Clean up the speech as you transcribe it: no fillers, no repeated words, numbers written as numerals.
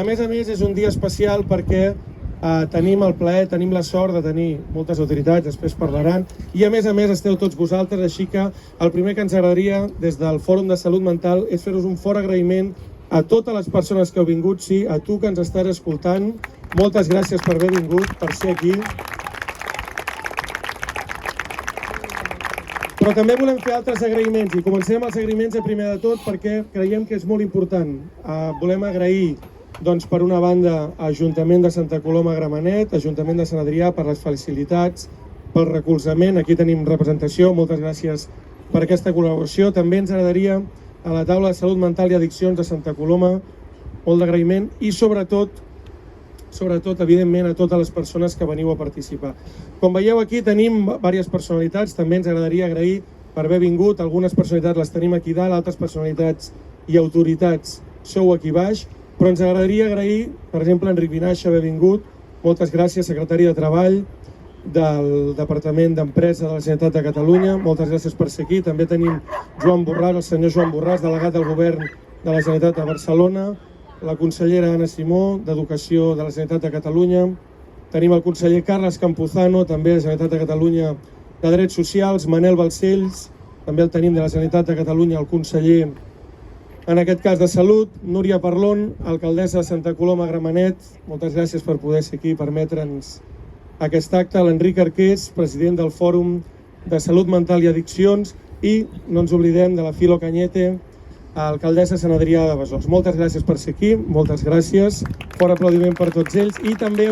A més, és un dia especial perquè tenim el plaer, tenim la sort de tenir moltes autoritats, després parlaran, i a més esteu tots vosaltres, així que el primer que ens agradaria des del Fòrum de Salut Mental és fer-vos un fort agraïment a totes les persones que heu vingut, sí, a tu que ens estàs escoltant, moltes gràcies per haver vingut, per ser aquí. Però també volem fer altres agraïments, i comencem els agraïments a primer de tot perquè creiem que és molt important. Volem agrair, doncs, per una banda, a Ajuntament de Santa Coloma Gramenet, Ajuntament de Sant Adrià, per les facilitats, pel recolzament, aquí tenim representació, moltes gràcies per aquesta col·laboració. També ens agradaria a la taula de salut mental i addiccions de Santa Coloma, molt d'agraïment, i sobretot, evidentment, a totes les persones que veniu a participar. Com veieu aquí tenim diverses personalitats, també ens agradaria agrair per haver vingut, algunes personalitats les tenim aquí dalt, altres personalitats i autoritats sou aquí baix, però ens agradaria agrair, per exemple, Enric Vinaixa haver vingut, moltes gràcies, secretari de Treball del Departament d'Empresa de la Generalitat de Catalunya, moltes gràcies per ser aquí. També tenim Joan Borràs, el senyor Joan Borràs, delegat del Govern de la Generalitat de Barcelona, la consellera Anna Simó, d'Educació de la Generalitat de Catalunya, tenim el conseller Carles Campuzano, també de la Generalitat de Catalunya, de Drets Socials, Manel Balcells, també el tenim de la Generalitat de Catalunya, el conseller, en aquest cas de Salut, Núria Parlon, alcaldessa de Santa Coloma Gramenet, moltes gràcies per poder ser aquí i permetre'ns aquest acte, l'Enric Arqués, president del Fòrum de Salut Mental i Addiccions, i no ens oblidem de la Filo Cañete, alcaldessa de Sant Adrià de Besòs. Moltes gràcies per ser aquí, moltes gràcies, fort aplaudiment per tots ells, i també